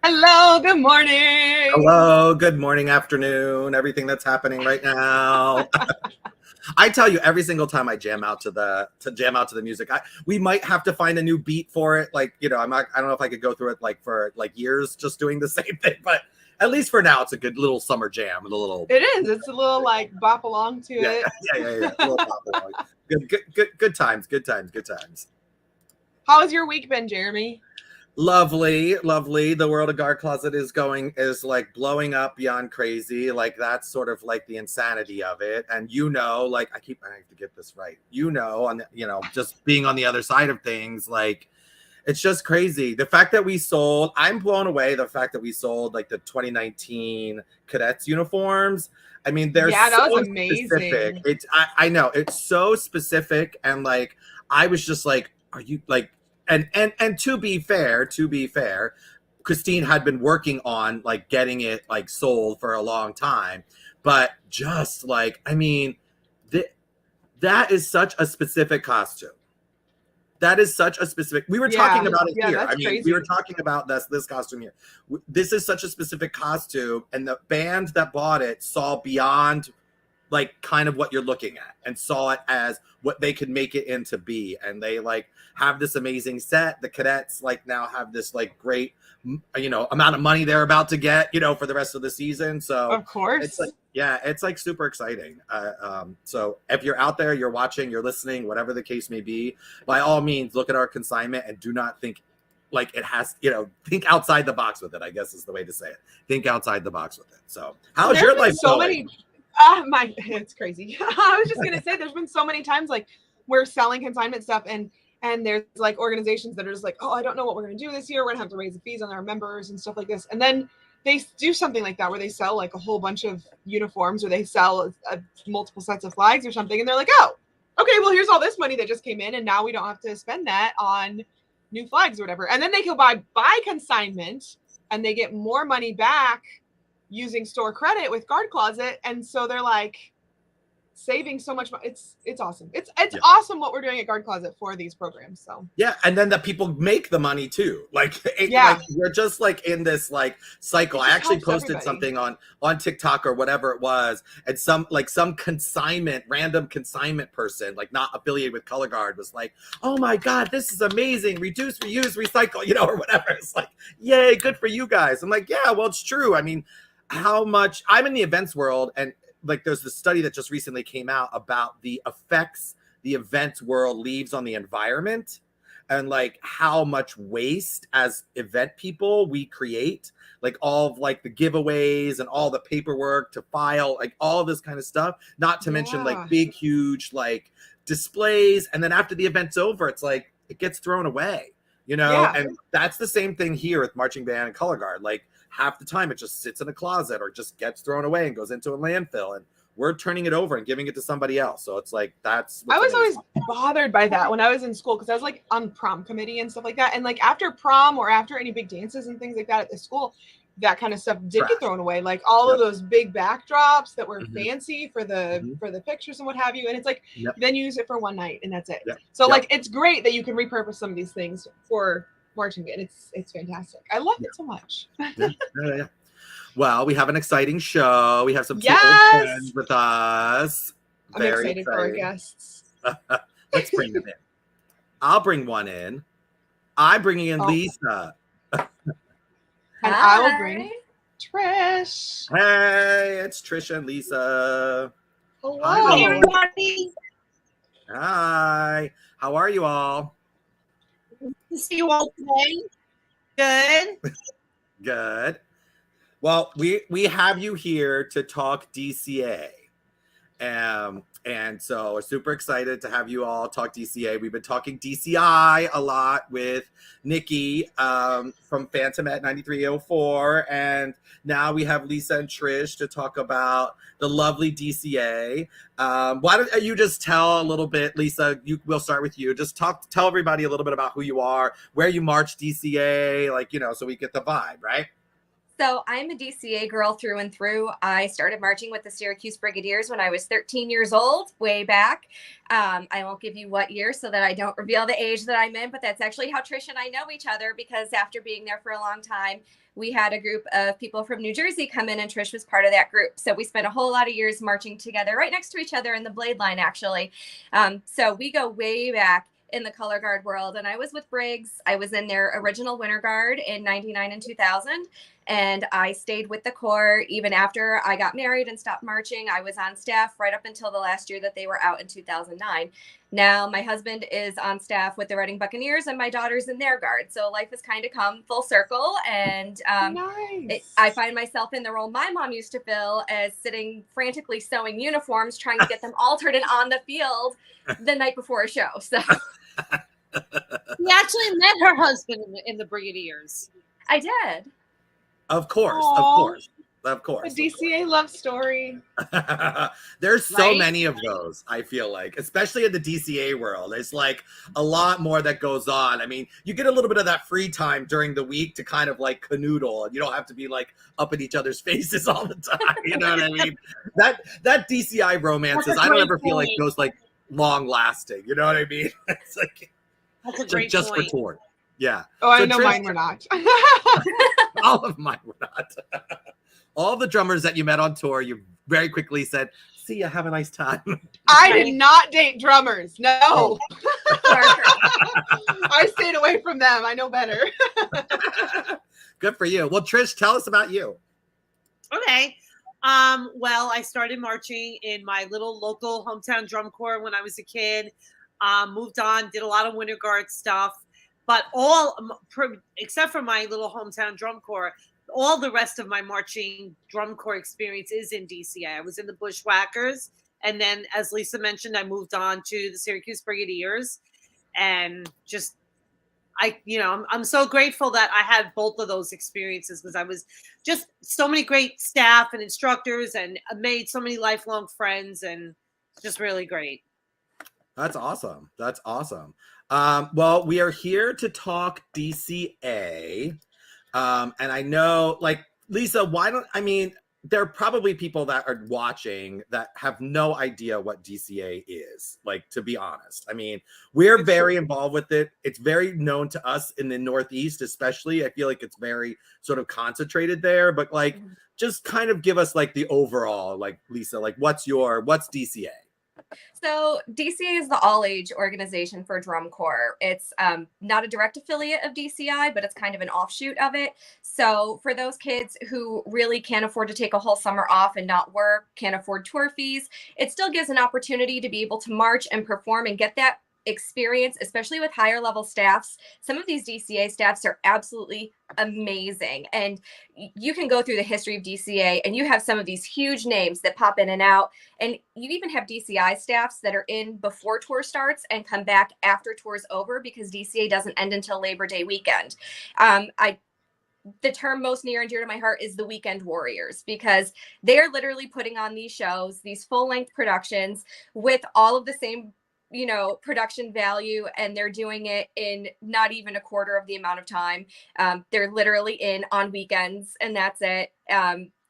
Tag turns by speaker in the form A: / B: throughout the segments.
A: Hello, good morning.
B: Hello, good morning, afternoon, everything that's happening right now. I tell you, every single time I jam out to the music, we might have to find a new beat for it. Like, I don't know if I could go through it for years just doing the same thing, but at least for now, it's a good little summer jam.
A: It is. It's a little like bop along to it.
B: Yeah. A little bop along. Good times.
A: How has your week been, Jeremy?
B: Lovely. The world of Guard Closet is like blowing up beyond crazy. Like that's sort of like the insanity of it. And like I have to get this right. Just being on the other side of things, like it's just crazy. The fact that I'm blown away. The fact that we sold like the 2019 cadets uniforms. I mean, they're
A: that was amazing.
B: Specific. I know it's so specific, and like I was just like, are you like? And to be fair, Christine had been working on like getting it like sold for a long time, but just like, I mean, that is such a specific costume. We were talking about it here. I mean, crazy. We were talking about this costume here. This is such a specific costume, and the band that bought it saw beyond like kind of what you're looking at and saw it as what they could make it into be. And they like have this amazing set. The cadets like now have this like great, amount of money they're about to get, for the rest of the season. So
A: of course,
B: it's like super exciting. So if you're out there, you're watching, you're listening, whatever the case may be, by all means, look at our consignment and do not think like it has, think outside the box with it, I guess is the way to say it. Think outside the box with it. So how's your life going?
A: It's crazy. I was just gonna say, there's been so many times like we're selling consignment stuff, and there's like organizations that are just like, oh, I don't know what we're gonna do this year. We're gonna have to raise the fees on our members and stuff like this. And then they do something like that where they sell like a whole bunch of uniforms, or they sell multiple sets of flags or something, and they're like, oh, okay, well here's all this money that just came in, and now we don't have to spend that on new flags or whatever. And then they can buy consignment, and they get more money back using store credit with Guard Closet, and so they're like saving so much money. It's awesome. It's awesome what we're doing at Guard Closet for these programs. So
B: and then the people make the money too. Like we're just like in this like cycle. I actually posted something on TikTok or whatever it was, and some random consignment person, like not affiliated with Color Guard, was like, oh my god, this is amazing, reduce, reuse, recycle, or whatever. It's like, yay, good for you guys. I'm like, yeah, well, it's true. I mean, how much I'm in the events world, and like there's this study that just recently came out about the effects the events world leaves on the environment, and like how much waste as event people we create, like all of like the giveaways and all the paperwork to file, like all of this kind of stuff, not to mention like big huge like displays, and then after the event's over, it's like it gets thrown away, and that's the same thing here with marching band and Color Guard. Like half the time it just sits in a closet or just gets thrown away and goes into a landfill, and we're turning it over and giving it to somebody else. So it's like, that's
A: I was always bothered by that when I was in school, because I was like on prom committee and stuff like that, and like after prom or after any big dances and things like that at the school, that kind of stuff did get thrown away, like all of those big backdrops that were fancy for the pictures and what have you, and it's like then you use it for one night and that's it. So like it's great that you can repurpose some of these things for marching band. It's fantastic. I love it so much.
B: Well, we have an exciting show. We have some two old friends with us.
A: I'm excited for our guests.
B: Let's bring them in. I'll bring one in. I'm bringing in Lisa.
A: And I will bring Trish.
B: Hey, it's Trish and Lisa.
C: Hello. Hi, everybody.
B: Hi. How are you all?
C: To see you all today.
B: Good. Well, we have you here to talk DCA. And so we're super excited to have you all talk DCA. We've been talking DCI a lot with Nikki from Phantom at 9304. And now we have Lisa and Trish to talk about the lovely DCA. Why don't you just tell a little bit, Lisa, we'll start with you. Just tell everybody a little bit about who you are, where you march DCA, so we get the vibe, right?
D: So I'm a DCA girl through and through. I started marching with the Syracuse Brigadiers when I was 13 years old, way back. I won't give you what year so that I don't reveal the age that I'm in, but that's actually how Trish and I know each other, because after being there for a long time, we had a group of people from New Jersey come in, and Trish was part of that group. So we spent a whole lot of years marching together right next to each other in the Blade Line, actually. So we go way back in the color guard world. And I was with Briggs. I was in their original Winter Guard in 99 and 2000. And I stayed with the Corps even after I got married and stopped marching. I was on staff right up until the last year that they were out in 2009. Now my husband is on staff with the Reading Buccaneers, and my daughter's in their guard. So life has kind of come full circle. And I find myself in the role my mom used to fill, as sitting frantically sewing uniforms, trying to get them altered and on the field the night before a show. So
C: we actually met her husband in the Brigadiers.
D: I did.
B: Of course,
A: Aww.
B: of course. Of course.
A: A DCA love story.
B: There's so many of those, I feel like, especially in the DCA world. There's like a lot more that goes on. I mean, you get a little bit of that free time during the week to kind of like canoodle, and you don't have to be like up in each other's faces all the time. You know what I mean? That DCI romances, I don't ever feel like those like long lasting. You know what I mean? It's like
C: that's a great
B: just
C: point.
B: for tour. Yeah.
A: Oh, I know mine were not.
B: All of mine were not. All the drummers that you met on tour, you very quickly said, "See ya, have a nice time."
A: I did not date drummers. No. I stayed away from them. I know better.
B: Good for you. Well, Trish, tell us about you.
C: Okay. Well, I started marching in my little local hometown drum corps when I was a kid. Moved on, did a lot of Winter Guard stuff. But except for my little hometown drum corps, all the rest of my marching drum corps experience is in DCA. I was in the Bushwhackers. And then, as Lisa mentioned, I moved on to the Syracuse Brigadiers. And just, I'm so grateful that I had both of those experiences, because I was just so many great staff and instructors, and I made so many lifelong friends, and just really great.
B: That's awesome. That's awesome. Well, we are here to talk DCA. And I know, like, Lisa, there are probably people that are watching that have no idea what DCA is, like, to be honest. I mean, we're very involved with it. It's very known to us in the Northeast, especially. I feel like it's very sort of concentrated there, but like, just kind of give us like the overall, like, Lisa, like, what's DCA?
D: So DCA is the all-age organization for drum corps. It's not a direct affiliate of DCI, but it's kind of an offshoot of it. So for those kids who really can't afford to take a whole summer off and not work, can't afford tour fees, it still gives an opportunity to be able to march and perform and get that experience, especially with higher level staffs. Some of these DCA staffs are absolutely amazing. And you can go through the history of DCA and you have some of these huge names that pop in and out. And you even have DCI staffs that are in before tour starts and come back after tour's over, because DCA doesn't end until Labor Day weekend. The term most near and dear to my heart is the weekend warriors, because they're literally putting on these shows, these full-length productions with all of the same production value, and they're doing it in not even a quarter of the amount of time. They're literally in on weekends, and that's it.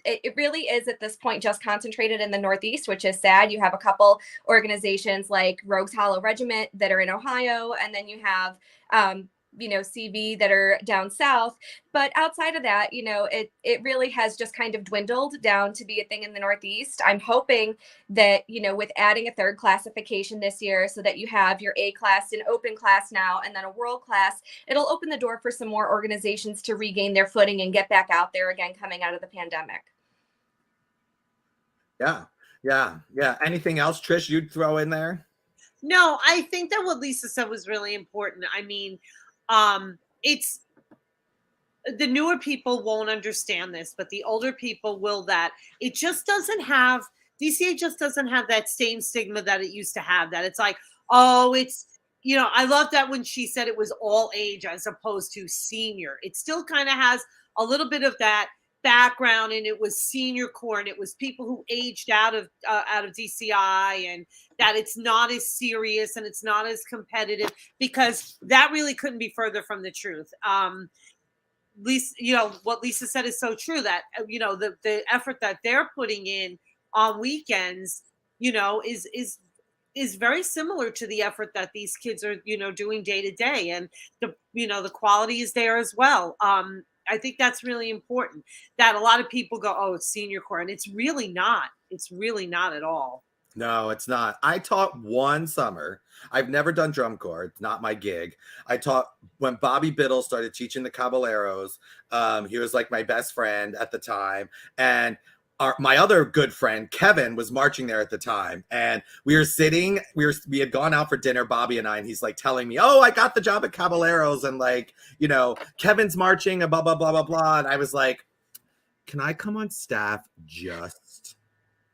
D: It really is at this point just concentrated in the Northeast, which is sad. You have a couple organizations like Rogues Hollow Regiment that are in Ohio, and then you have CV that are down south. But outside of that, it really has just kind of dwindled down to be a thing in the Northeast. I'm hoping that, with adding a third classification this year, so that you have your A class, an open class now, and then a world class, it'll open the door for some more organizations to regain their footing and get back out there again coming out of the pandemic.
B: Yeah. Anything else, Trish, you'd throw in there?
C: No, I think that what Lisa said was really important. I mean, it's the newer people won't understand this, but the older people will. That it just doesn't have, DCA just doesn't have that same stigma that it used to have, that it's like, oh, it's, I love that when she said it was all age as opposed to senior. It still kind of has a little bit of that background, and it was senior corps, and it was people who aged out of DCI, and that it's not as serious and it's not as competitive, because that really couldn't be further from the truth. Lisa, what Lisa said is so true, that, the effort that they're putting in on weekends, is very similar to the effort that these kids are, doing day to day. And the quality is there as well. I think that's really important, that a lot of people go, oh, it's senior corps. And it's really not. It's really not at all.
B: No, it's not. I taught one summer. I've never done drum corps. It's not my gig. I taught when Bobby Biddle started teaching the Caballeros. He was like my best friend at the time. And my other good friend, Kevin, was marching there at the time. And we were sitting, we had gone out for dinner, Bobby and I, and he's like telling me, oh, I got the job at Caballeros. And like, Kevin's marching and blah, blah, blah, blah, blah. And I was like, can I come on staff just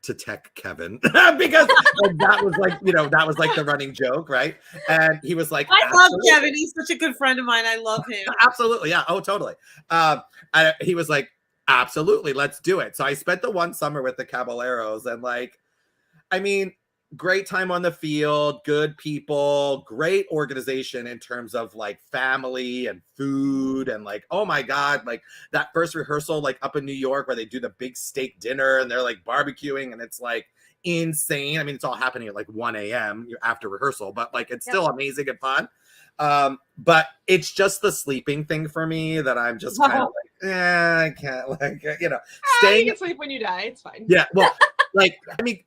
B: to tech Kevin? Because that was like, that was like the running joke, right? And he was like,
C: I love Kevin. He's such a good friend of mine. I love him.
B: Absolutely. Yeah. Oh, totally. He was like, absolutely, let's do it. So I spent the one summer with the Caballeros, and great time on the field, good people, great organization in terms of like family and food, and like, oh my God, like that first rehearsal, like up in New York where they do the big steak dinner and they're like barbecuing, and it's like insane. I mean, it's all happening at like 1 a.m. after rehearsal, but like it's still amazing and fun. But it's just the sleeping thing for me that I'm just kind of like, I can't, like,
A: staying. You can sleep when you die. It's fine.
B: Yeah. Well,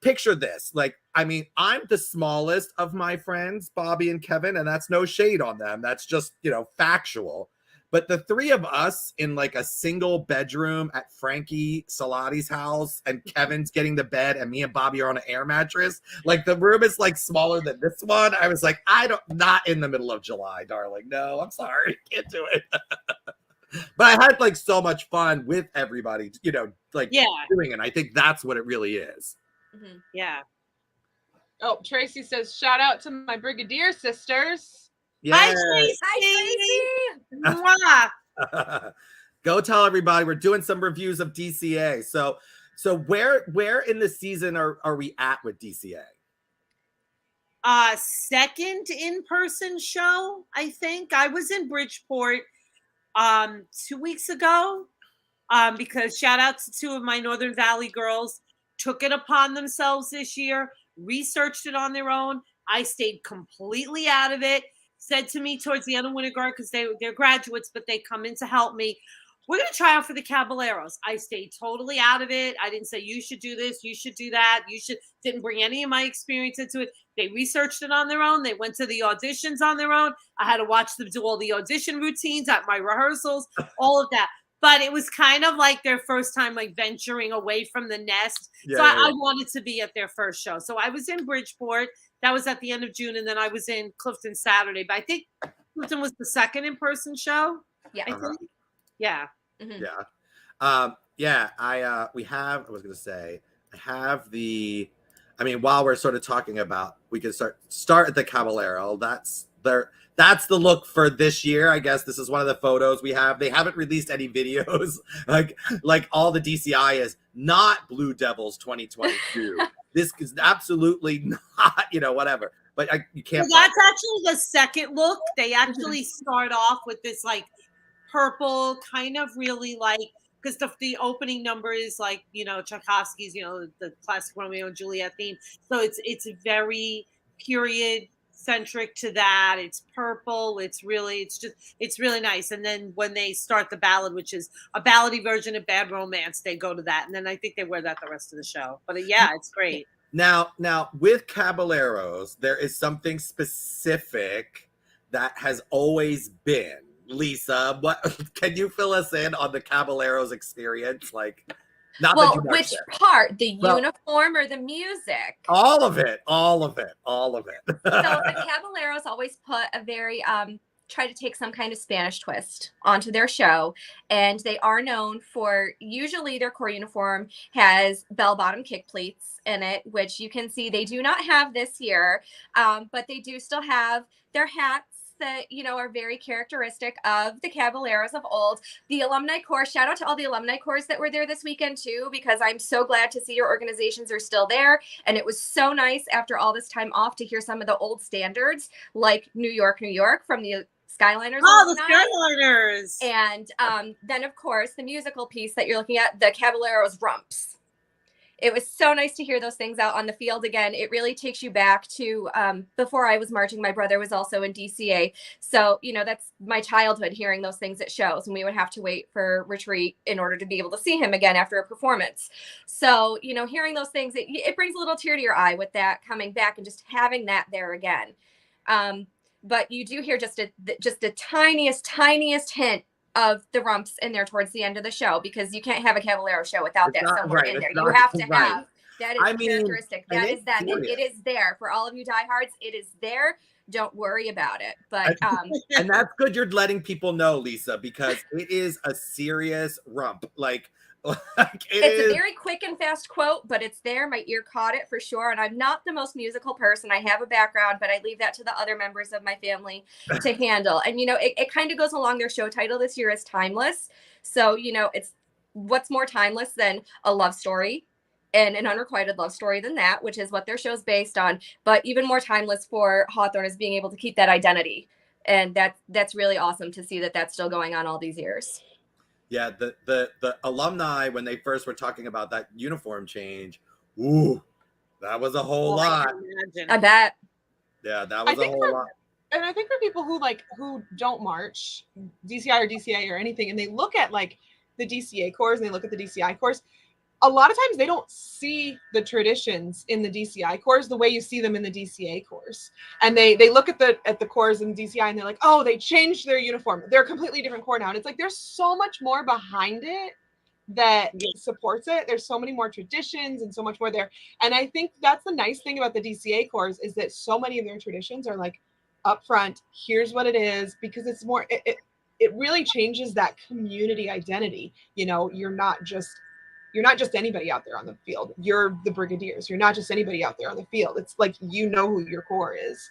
B: picture this. I'm the smallest of my friends, Bobby and Kevin, and that's no shade on them. That's just, factual. But the three of us in like a single bedroom at Frankie Salati's house, and Kevin's getting the bed, and me and Bobby are on an air mattress. Like the room is like smaller than this one. I was like, not in the middle of July, darling. No, I'm sorry. Can't do it. But I had like so much fun with everybody, doing it. I think that's what it really is.
C: Mm-hmm. Yeah.
A: Oh, Tracy says, shout out to my Brigadier sisters.
B: Yes.
C: Hi, Tracy.
B: Go tell everybody we're doing some reviews of DCA. So where in the season are we at with DCA?
C: Second in-person show, I think. I was in Bridgeport 2 weeks ago, because shout out to two of my Northern Valley girls, took it upon themselves this year, researched it on their own. I stayed completely out of it. Said to me towards the end of Winter Guard, because they're graduates, but they come in to help me, we're going to try out for the Caballeros. I stayed totally out of it. I didn't say, you should do this, you should do that, didn't bring any of my experience into it. They researched it on their own. They went to the auditions on their own. I had to watch them do all the audition routines at my rehearsals, all of that. But it was kind of like their first time like venturing away from the nest. I wanted to be at their first show. So I was in Bridgeport. That was at the end of June. And then I was in Clifton Saturday. But I think Clifton was the second in-person show.
D: Yeah.
C: I think. Yeah.
D: Mm-hmm.
B: Yeah. While we're sort of talking about, we can start at the Caballero. That's the look for this year. I guess this is one of the photos we have. They haven't released any videos. like all the DCI is not Blue Devils 2022. This is absolutely not, whatever. But you can't.
C: Well, that's actually the second look. They actually start off with this like purple kind of really like, because the opening number is like, Tchaikovsky's, the classic Romeo and Juliet theme. So it's very period centric to that. It's purple. It's really nice. And then when they start the ballad, which is a ballady version of Bad Romance, they go to that. And then I think they wear that the rest of the show. But it's great.
B: Now with Caballeros, there is something specific that has always been. Lisa, what can you fill us in on the Caballeros experience? Like,
D: which part? The uniform or the music?
B: All of it. So
D: the Caballeros always put a very try to take some kind of Spanish twist onto their show, and they are known for usually their core uniform has bell-bottom kick pleats in it, which you can see they do not have this year, but they do still have their hats that are very characteristic of the Caballeros of old. The alumni corps, shout out to all the alumni corps that were there this weekend too, because I'm so glad to see your organizations are still there. And it was so nice after all this time off to hear some of the old standards like New York from the Skyliners.
C: Oh, the Skyliners.
D: And then, of course, the musical piece that you're looking at, the Caballeros Rumps. It was so nice to hear those things out on the field again. It really takes you back to before I was marching. My brother was also in DCA. So, that's my childhood, hearing those things at shows, and we would have to wait for retreat in order to be able to see him again after a performance. So, hearing those things, it brings a little tear to your eye with that coming back and just having that there again. But you do hear just a tiniest hint of the rumps in there towards the end of the show, because you can't have a Caballero show without that somewhere in there. You have to have that is characteristic. That is that. And it is there for all of you diehards. It is there. Don't worry about it. But
B: and that's good. You're letting people know, Lisa, because it is a serious rump.
D: It's a very quick and fast quote, but it's there. My ear caught it for sure. And I'm not the most musical person. I have a background, but I leave that to the other members of my family to handle. And, it kind of goes along. Their show title this year is Timeless. So, it's what's more timeless than a love story and an unrequited love story than that, which is what their show's based on. But even more timeless for Hawthorne is being able to keep that identity. And that's really awesome to see that that's still going on all these years.
B: Yeah, the alumni, when they first were talking about that uniform change, ooh, that was a whole lot.
D: I bet.
B: Yeah, that was a whole lot.
A: And I think for people who don't march DCI or DCA or anything, and they look at the DCA corps and they look at the DCI corps, a lot of times they don't see the traditions in the DCI corps the way you see them in the DCA corps. And they look at the corps in DCI and they're like, oh, they changed their uniform. They're a completely different corps now. And it's like, there's so much more behind it that supports it. There's so many more traditions and so much more there. And I think that's the nice thing about the DCA corps is that so many of their traditions are up front, here's what it is, because it's more, it really changes that community identity. You're not just anybody out there on the field. You're the Brigadiers. You're not just anybody out there on the field. It's like, who your corps is.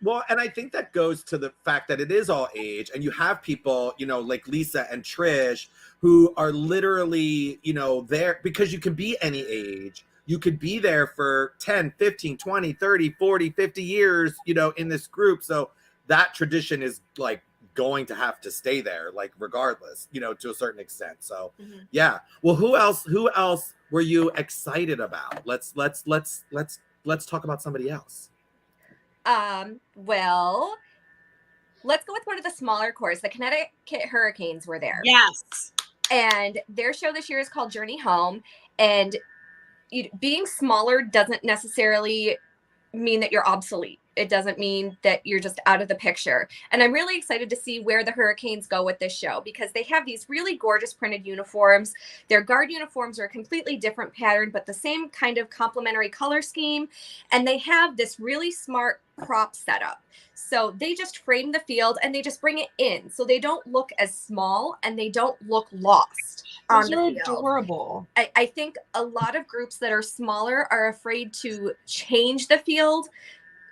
B: Well, and I think that goes to the fact that it is all age, and you have people, like Lisa and Trish, who are literally, there because you can be any age. You could be there for 10, 15, 20, 30, 40, 50 years, in this group. So that tradition is going to have to stay there, regardless, to a certain extent. So yeah. Well, who else were you excited about? Let's talk about somebody else.
D: Well, let's go with one of the smaller corps. The Connecticut Hurricanes were there.
C: Yes.
D: And their show this year is called Journey Home. And being smaller doesn't necessarily mean that you're obsolete. It doesn't mean that you're just out of the picture. And I'm really excited to see where the Hurricanes go with this show, because they have these really gorgeous printed uniforms. Their guard uniforms are a completely different pattern, but the same kind of complementary color scheme. And they have this really smart prop setup. So they just frame the field and they just bring it in. So they don't look as small and they don't look lost.
A: Those are adorable.
D: I think a lot of groups that are smaller are afraid to change the field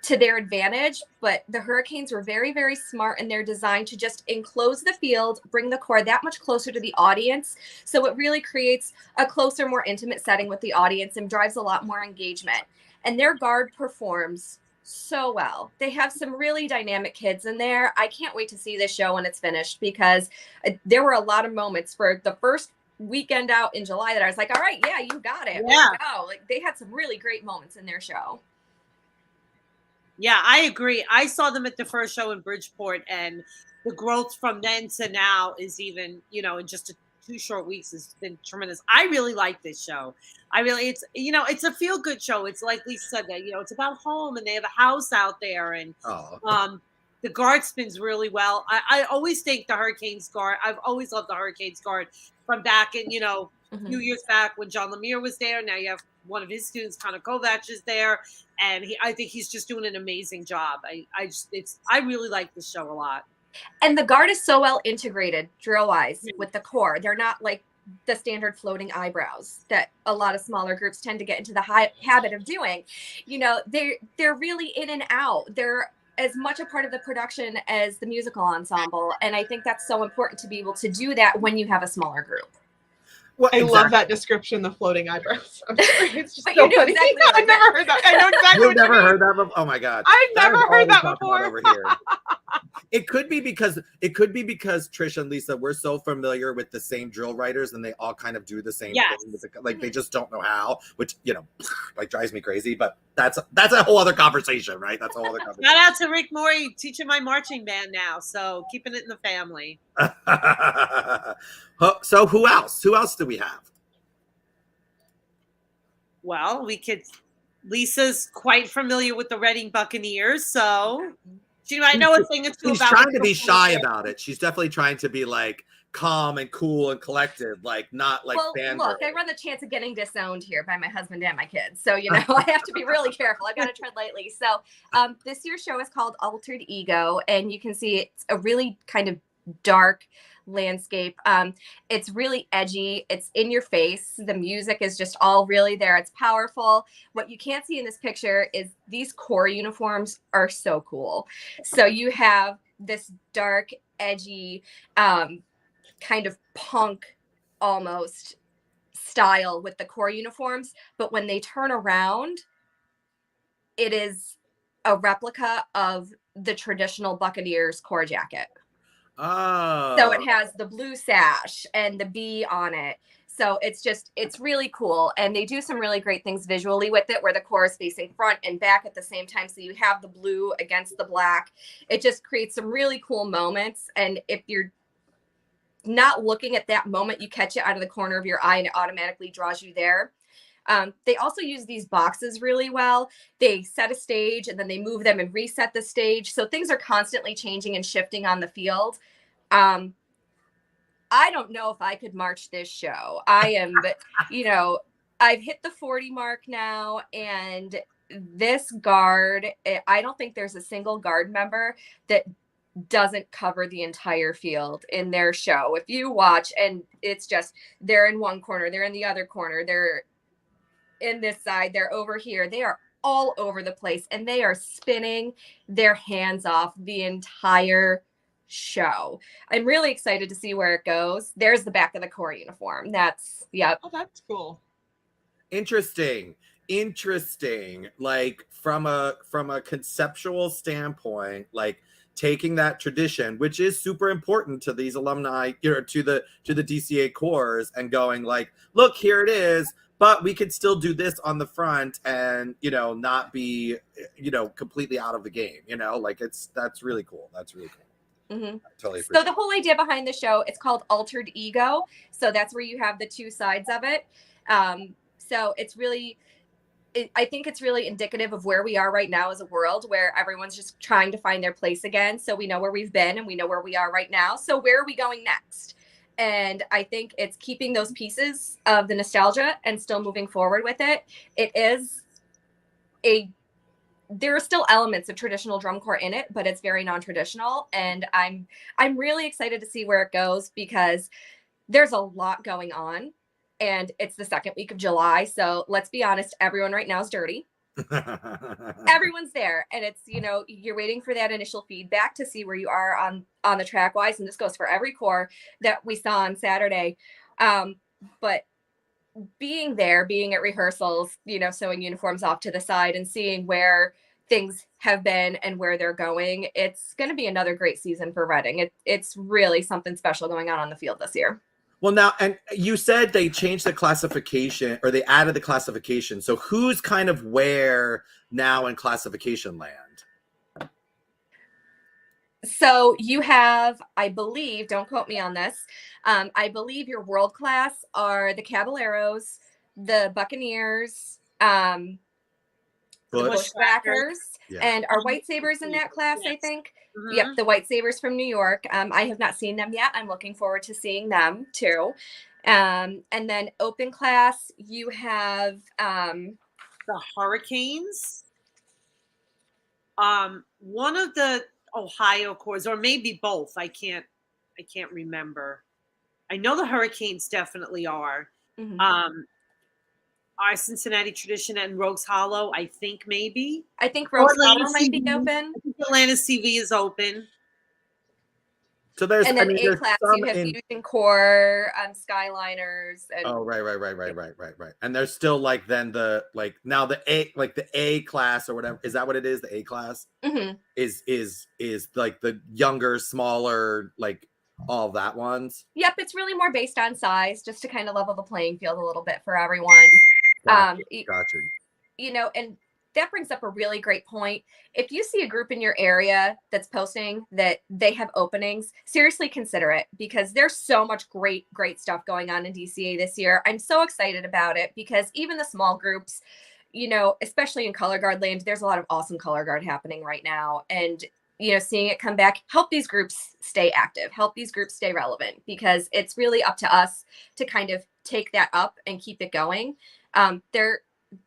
D: to their advantage, but the Hurricanes were very, very smart in their design to just enclose the field, bring the corps that much closer to the audience. So it really creates a closer, more intimate setting with the audience and drives a lot more engagement. And their guard performs so well. They have some really dynamic kids in there. I can't wait to see this show when it's finished, because there were a lot of moments for the first weekend out in July that I was like, all right, yeah, you got it.
C: Yeah.
D: They had some really great moments in their show.
C: Yeah, I agree. I saw them at the first show in Bridgeport, and the growth from then to now is even, in just 2 short weeks has been tremendous. I really like this show. It's a feel good show. It's like Lisa said that, it's about home, and they have a house out there, and the guard spins really well. I always think the Hurricanes guard, I've always loved the Hurricanes guard from back in, a few years back when John Lemire was there. Now you have one of his students, Connor Kovac, is there, and I think he's just doing an amazing job. I really like this show a lot.
D: And the guard is so well integrated drill-wise with the corps. They're not like the standard floating eyebrows that a lot of smaller groups tend to get into the habit of doing. They're really in and out. They're as much a part of the production as the musical ensemble, and I think that's so important to be able to do that when you have a smaller group.
B: Well,
A: I love that description, the floating eyebrows. I'm sorry, it's just
D: But
A: so
D: you know
A: funny.
D: exactly what
A: I've never heard that. I know exactly
B: You've
A: what you
B: never
A: mean.
B: heard that before? Oh my God.
A: I've never
B: is all
A: heard
B: we
A: that
B: talk
A: before.
B: about over here. It could be because Trish and Lisa, we're so familiar with the same drill writers and they all kind of do the same
C: Yes.
B: thing. Like they just don't know how, which, you know, like drives me crazy, but that's a whole other conversation, right? That's a whole other conversation.
C: Shout out to Rick Morey teaching my marching band now. So keeping it in the family.
B: So who else? Who else do we have?
C: Well, Lisa's quite familiar with the Reading Buccaneers, so she might know a thing or two
B: She's
C: about.
B: trying to be shy about it. She's definitely trying to be like calm and cool and collected, like not like fangirl.
D: Look, I run the chance of getting disowned here by my husband and my kids, so you know I have to be really careful. I got to tread lightly. So this year's show is called Altered Ego, and you can see it's a really kind of dark landscape. It's really edgy. It's in your face. The music is just all really there. It's powerful. What you can't see in this picture is these core uniforms are so cool. So you have this dark, edgy, kind of punk almost style with the core uniforms, but when they turn around, it is a replica of the traditional Buccaneers core jacket.
B: Oh.
D: So it has the blue sash and the B on it. So it's really cool. And they do some really great things visually with it, where the core is facing front and back at the same time. So you have the blue against the black. It just creates some really cool moments. And if you're not looking at that moment, you catch it out of the corner of your eye and it automatically draws you there. They also use these boxes really well. They set a stage and then they move them and reset the stage. So things are constantly changing and shifting on the field. I don't know if I could march this show. I've hit the 40 mark now, and this guard, I don't think there's a single guard member that doesn't cover the entire field in their show. If you watch, and it's just, they're in one corner, they're in the other corner, they're in this side, they're over here, they are all over the place, and they are spinning their hands off the entire show. I'm really excited to see where it goes. There's the back of the core uniform. Yep.
A: Oh, that's cool.
B: Interesting. Like from a conceptual standpoint, like taking that tradition, which is super important to these alumni, to the DCA cores, and going like, look, here it is, but we could still do this on the front and, not be, completely out of the game, like that's really cool. That's really cool.
D: Mm-hmm.
B: Totally.
D: So the whole idea behind the show, it's called Altered Ego. So that's where you have the two sides of it. So it's really, I think it's really indicative of where we are right now as a world, where everyone's just trying to find their place again. So we know where we've been and we know where we are right now. So where are we going next? And I think it's keeping those pieces of the nostalgia and still moving forward with it. There are still elements of traditional drum corps in it, but it's very non-traditional. And I'm really excited to see where it goes, because there's a lot going on, and it's the second week of July. So let's be honest, everyone right now is dirty. Everyone's there, and it's, you're waiting for that initial feedback to see where you are on the track wise. And this goes for every corps that we saw on Saturday. But being there, being at rehearsals, sewing uniforms off to the side and seeing where things have been and where they're going, it's going to be another great season for Reading. It's really something special going on the field this year.
B: Well, now, and you said they changed the classification, or they added the classification. So who's kind of where now in classification land?
D: So you have, I believe, don't quote me on this, I believe your world class are the Caballeros, the Buccaneers, the Bushwhackers, and our White Sabers in that class, yes. I think. Mm-hmm. Yep, the White Sabers from New York. I have not seen them yet. I'm looking forward to seeing them too. And then open class, you have
C: the Hurricanes. One of the Ohio corps, or maybe both. I can't remember. I know the Hurricanes definitely are. Mm-hmm. Our Cincinnati Tradition and Rogues Hollow, I think maybe.
D: I think Rogues Hollow might be open.
C: I think Atlantis TV is open.
B: So there's,
D: and then
B: I mean,
D: A
B: there's
D: class,
B: some
D: you have
B: in.
D: Fusion Core, Skyliners. And
B: Oh, right. And there's still like then the like now the A class or whatever. Is that what it is? The A class is like the younger, smaller, like all that ones.
D: Yep, it's really more based on size, just to kind of level the playing field a little bit for everyone.
B: Gotcha.
D: You know, and that brings up a really great point. If you see a group in your area that's posting that they have openings, seriously consider it, because there's so much great stuff going on in DCA this year. I'm so excited about it because even the small groups, you know, especially in color guard land, there's a lot of awesome color guard happening right now. And, you know, seeing it come back, help these groups stay active, help these groups stay relevant, because it's really up to us to kind of take that up and keep it going.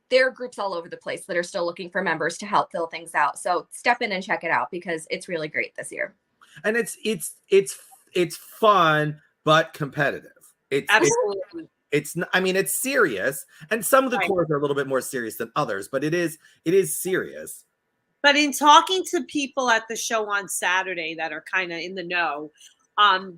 D: There are groups all over the place that are still looking for members to help fill things out. So step in and check it out because it's really great this year.
B: And it's fun but competitive.
C: Absolutely.
B: I mean, it's serious, and some of the cores are a little bit more serious than others, but it is serious.
C: But in talking to people at the show on Saturday that are kind of in the know,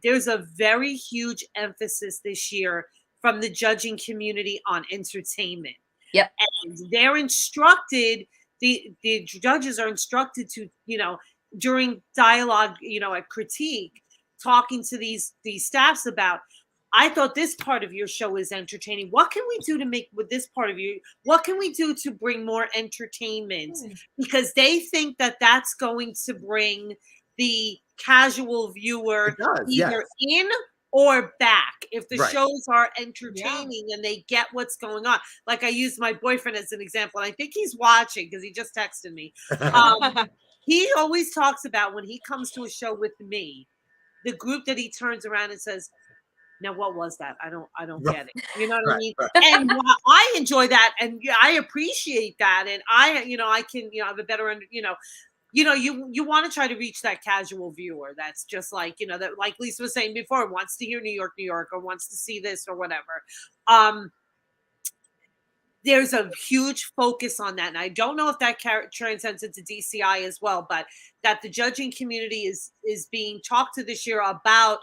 C: there's a very huge emphasis this year from the judging community on entertainment.
D: Yep.
C: And they're instructed, the judges are instructed to, you know, during dialogue, you know, at critique, talking to these staffs about, I thought this part of your show is entertaining. What can we do to make with this part of you? What can we do to bring more entertainment? Because they think that that's going to bring the casual viewer either in or back if the shows are entertaining and they get what's going on. Like I used my boyfriend as an example, and I think he's watching because he just texted me. He always talks about when he comes to a show with me, the group that he turns around and says, now what was that? I don't get it. You know what I mean? And I enjoy that, and I appreciate that, and I can have a better you want to try to reach that casual viewer that's just like, that, like Lisa was saying before, wants to hear New York, or wants to see this or whatever. There's a huge focus on that. And I don't know if that transcends into DCI as well, but that the judging community is being talked to this year about,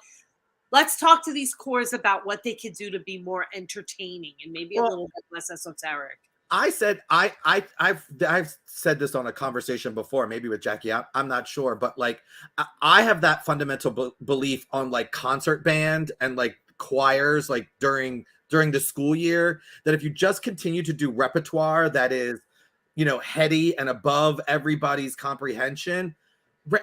C: let's talk to these cores about what they could do to be more entertaining and maybe a little bit less esoteric.
B: I said I've said this on a conversation before, maybe with Jackie. I'm not sure, but like I have that fundamental belief on like concert band and like choirs, like during the school year, that if you just continue to do repertoire that is, heady and above everybody's comprehension,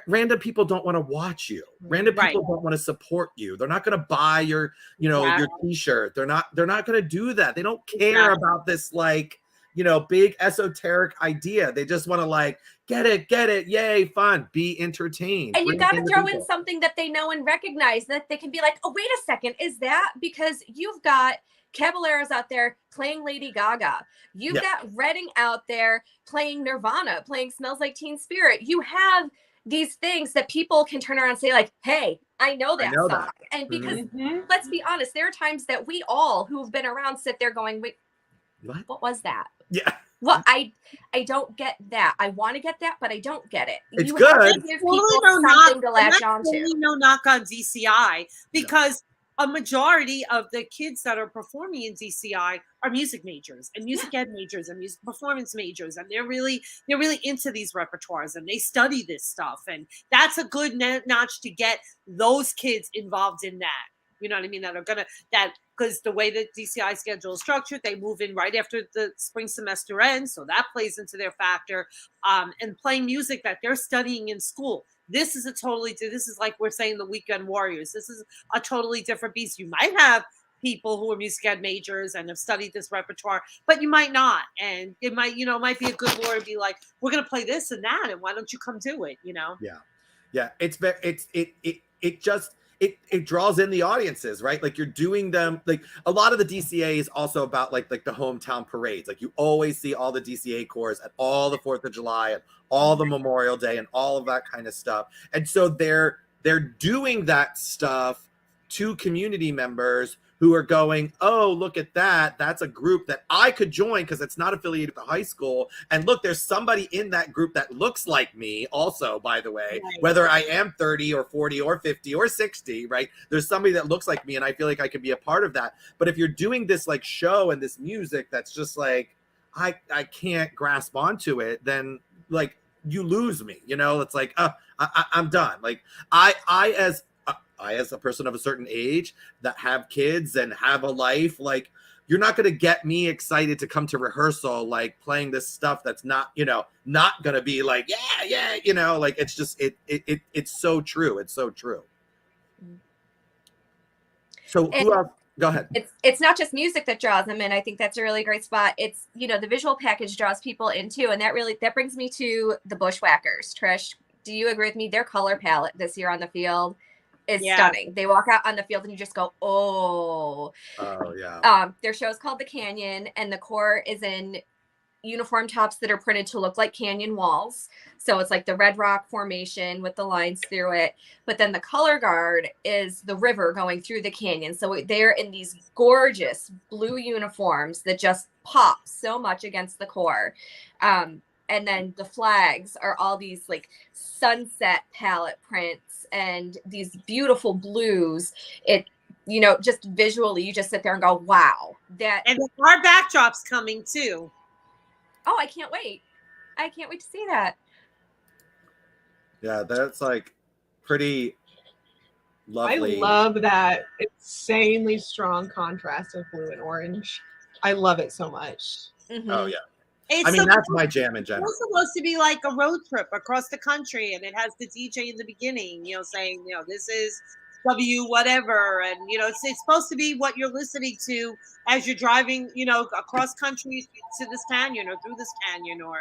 B: random people don't want to watch you. Random people don't want to support you. They're not going to buy your your t-shirt. They're not going to do that. They don't care about this like big esoteric idea. They just want to like get it, yay, fun, be entertained.
D: And you got to throw in something that they know and recognize, that they can be like, oh, wait a second, is that because you've got Caballeros out there playing Lady Gaga, you've got Redding out there playing Nirvana, playing Smells Like Teen Spirit. You have these things that people can turn around and say like, hey, I know that song. And because let's be honest, there are times that we all who've been around sit there going, wait, what was that?
B: Yeah.
D: Well, I don't get that. I want to get that, but I don't get it.
B: It's good.
D: Have to give people something to latch on to.
C: No knock on DCI, because a majority of the kids that are performing in DCI are music majors and music ed majors and music performance majors, and they're really into these repertoires and they study this stuff, and that's a good notch to get those kids involved in that. You know what I mean? Because the way that DCI schedule is structured, they move in right after the spring semester ends. So that plays into their factor. And playing music that they're studying in school. This is like we're saying the Weekend Warriors. This is a totally different beast. You might have people who are music ed majors and have studied this repertoire, but you might not. And it might be a good lure to be like, we're going to play this and that, and why don't you come do it?
B: Yeah. It draws in the audiences, right? Like you're doing them, like a lot of the DCA is also about like the hometown parades. Like you always see all the DCA cores at all the 4th of July and all the Memorial Day and all of that kind of stuff. And so they're doing that stuff to community members who are going, oh, look at that. That's a group that I could join because it's not affiliated with the high school. And look, there's somebody in that group that looks like me also, by the way,
C: Right.
B: whether I am 30 or 40 or 50 or 60, right? There's somebody that looks like me and I feel like I could be a part of that. But if you're doing this like show and this music that's just like, I can't grasp onto it, then like you lose me, you know? It's like, I'm done. Like I as a person of a certain age that have kids and have a life, like you're not going to get me excited to come to rehearsal, like playing this stuff that's not, you know, not going to be like, yeah, you know, like it's just, it's so true. It's so true. So who else? Go ahead.
D: It's not just music that draws them in. I think that's a really great spot. It's, you know, the visual package draws people in too. And that brings me to the Bushwhackers. Trish, do you agree with me? Their color palette this year on the field is stunning. They walk out on the field and you just go, oh yeah. Their show is called The Canyon, and the core is in uniform tops that are printed to look like canyon walls. So it's like the red rock formation with the lines through it. But then the color guard is the river going through the canyon. So they're in these gorgeous blue uniforms that just pop so much against the core. And then the flags are all these like sunset palette prints and these beautiful blues. It, you know, just visually, you just sit there and go, wow.
C: And our backdrop's coming too.
D: Oh, I can't wait. I can't wait to see that.
B: Yeah, that's like pretty lovely.
A: I love that insanely strong contrast of blue and orange. I love it so much.
D: Mm-hmm.
B: Oh, yeah. That's my jam in general.
C: It's supposed to be like a road trip across the country, and it has the DJ in the beginning, you know, saying, you know, this is W whatever, and you know, it's supposed to be what you're listening to as you're driving, you know, across country to this canyon or through this canyon or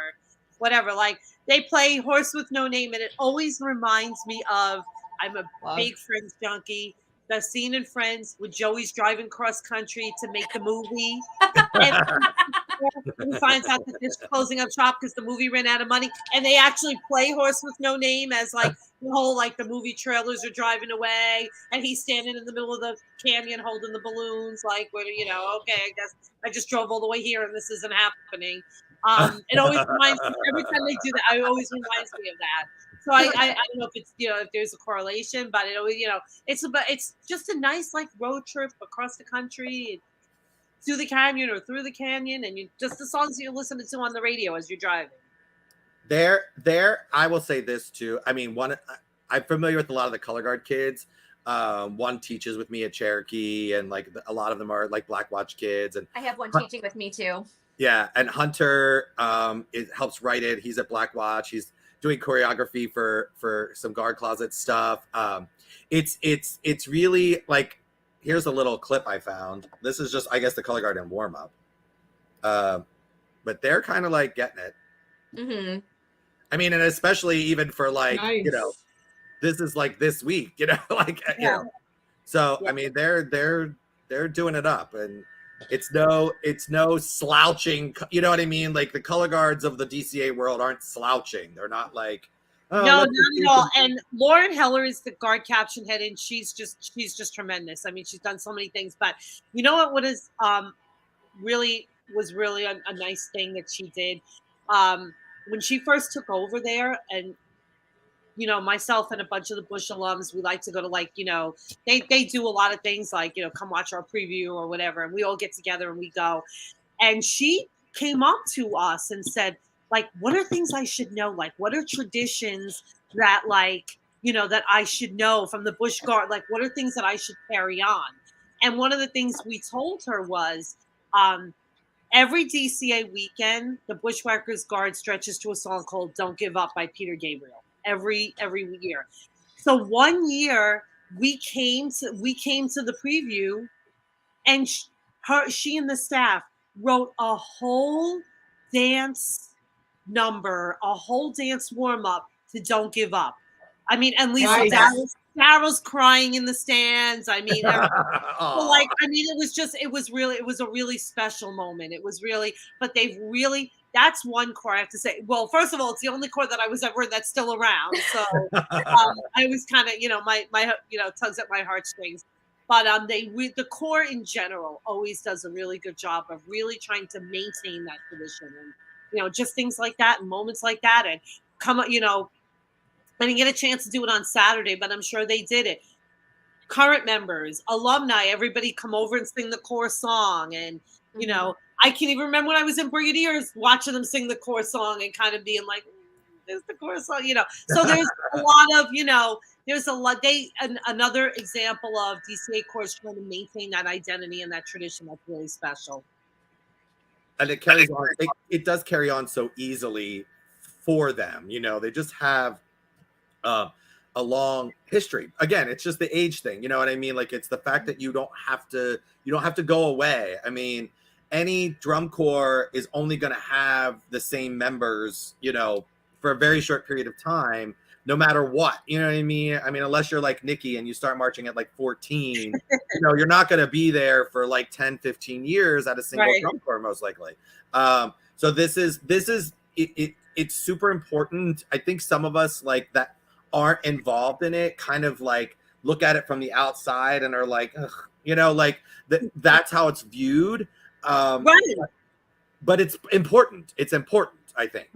C: whatever. Like they play Horse with No Name, and it always reminds me of, I'm a big Friends junkie, the scene in Friends with Joey's driving cross country to make the movie. And he finds out that they're closing up shop because the movie ran out of money, and they actually play Horse with No Name as like the whole, like the movie trailers are driving away, and he's standing in the middle of the canyon holding the balloons, like, you know, okay, I guess I just drove all the way here and this isn't happening. It always reminds me, every time they do that, it always reminds me of that. So I don't know if it's, you know, if there's a correlation, but it always, you know, it's just a nice like road trip across the country, through the canyon or through the canyon, and you just the songs you're listening to on the radio as you're driving.
B: I will say this too. I mean, I'm familiar with a lot of the color guard kids. One teaches with me at Cherokee, and like a lot of them are like Black Watch kids. And
D: I have one teaching with me too.
B: Yeah, and Hunter helps write it. He's at Black Watch. He's doing choreography for some guard closet stuff. It's really like. Here's a little clip I found. This is just, I guess, the color guard in warm up. But they're kind of like getting it.
D: Mm-hmm.
B: I mean, and especially even for like,
A: nice.
B: You know, this is like this week, you know, like, you know. So, I mean, they're doing it up, and it's no slouching, you know what I mean? Like the color guards of the DCA world aren't slouching. They're not like, oh,
C: no, not at all. And Lauren Heller is the guard caption head, and she's just tremendous. I mean, she's done so many things. But you know what is really a nice thing that she did when she first took over there, and you know, myself and a bunch of the Bush alums, we like to go to, like, you know, they do a lot of things like, you know, come watch our preview or whatever, and we all get together and we go. And she came up to us and said, like, what are things I should know? Like, what are traditions that, like, you know, that I should know from the Bush Guard? Like, what are things that I should carry on? And one of the things we told her was every DCA weekend, the Bushwhackers Guard stretches to a song called Don't Give Up by Peter Gabriel every year. So one year we came to the preview, and she and the staff wrote a whole dance number, a whole dance warm up to Don't Give Up. I mean, and Lisa Daryl's crying in the stands. I mean, so like, I mean, it was a really special moment. It was really, but that's one core I have to say. Well, first of all, it's the only core that I was ever in that's still around. So I was kind of, you know, my you know, tugs at my heartstrings. But the Corps in general always does a really good job of really trying to maintain that tradition, and just things like that and moments like that, and I didn't get a chance to do it on Saturday, but I'm sure they did it. Current members, alumni, everybody come over and sing the Corps song, and I can't even remember when I was in Brigadiers watching them sing the Corps song and kind of being like, there's the Corps song, So there's a lot of, there's a lot. Another example of DCA Corps trying to maintain that identity and that tradition that's really special.
B: And it carries on. It does carry on so easily for them. They just have a long history. Again, it's just the age thing. You know what I mean? Like, it's the fact that you don't have to go away. I mean, any drum corps is only going to have the same members, for a very short period of time, no matter what. You know what I mean? I mean, unless you're like Nikki and you start marching at like 14, you're not going to be there for like 10, 15 years at a single drum corps, most likely. So this is it's super important. I think some of us like that aren't involved in it kind of like look at it from the outside and are like, ugh, like that's how it's viewed. But it's important. It's important, I think.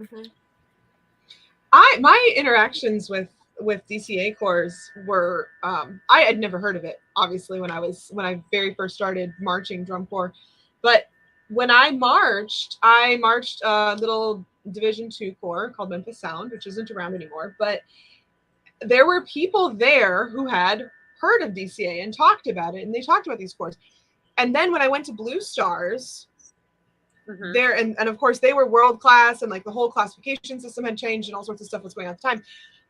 A: My interactions with DCA corps were I had never heard of it, obviously, when I very first started marching drum corps. But when I marched a little Division II corps called Memphis Sound, which isn't around anymore. But there were people there who had heard of DCA and talked about it, and they talked about these corps. And then when I went to Blue Stars, there and of course they were world class, and like the whole classification system had changed and all sorts of stuff was going on at the time.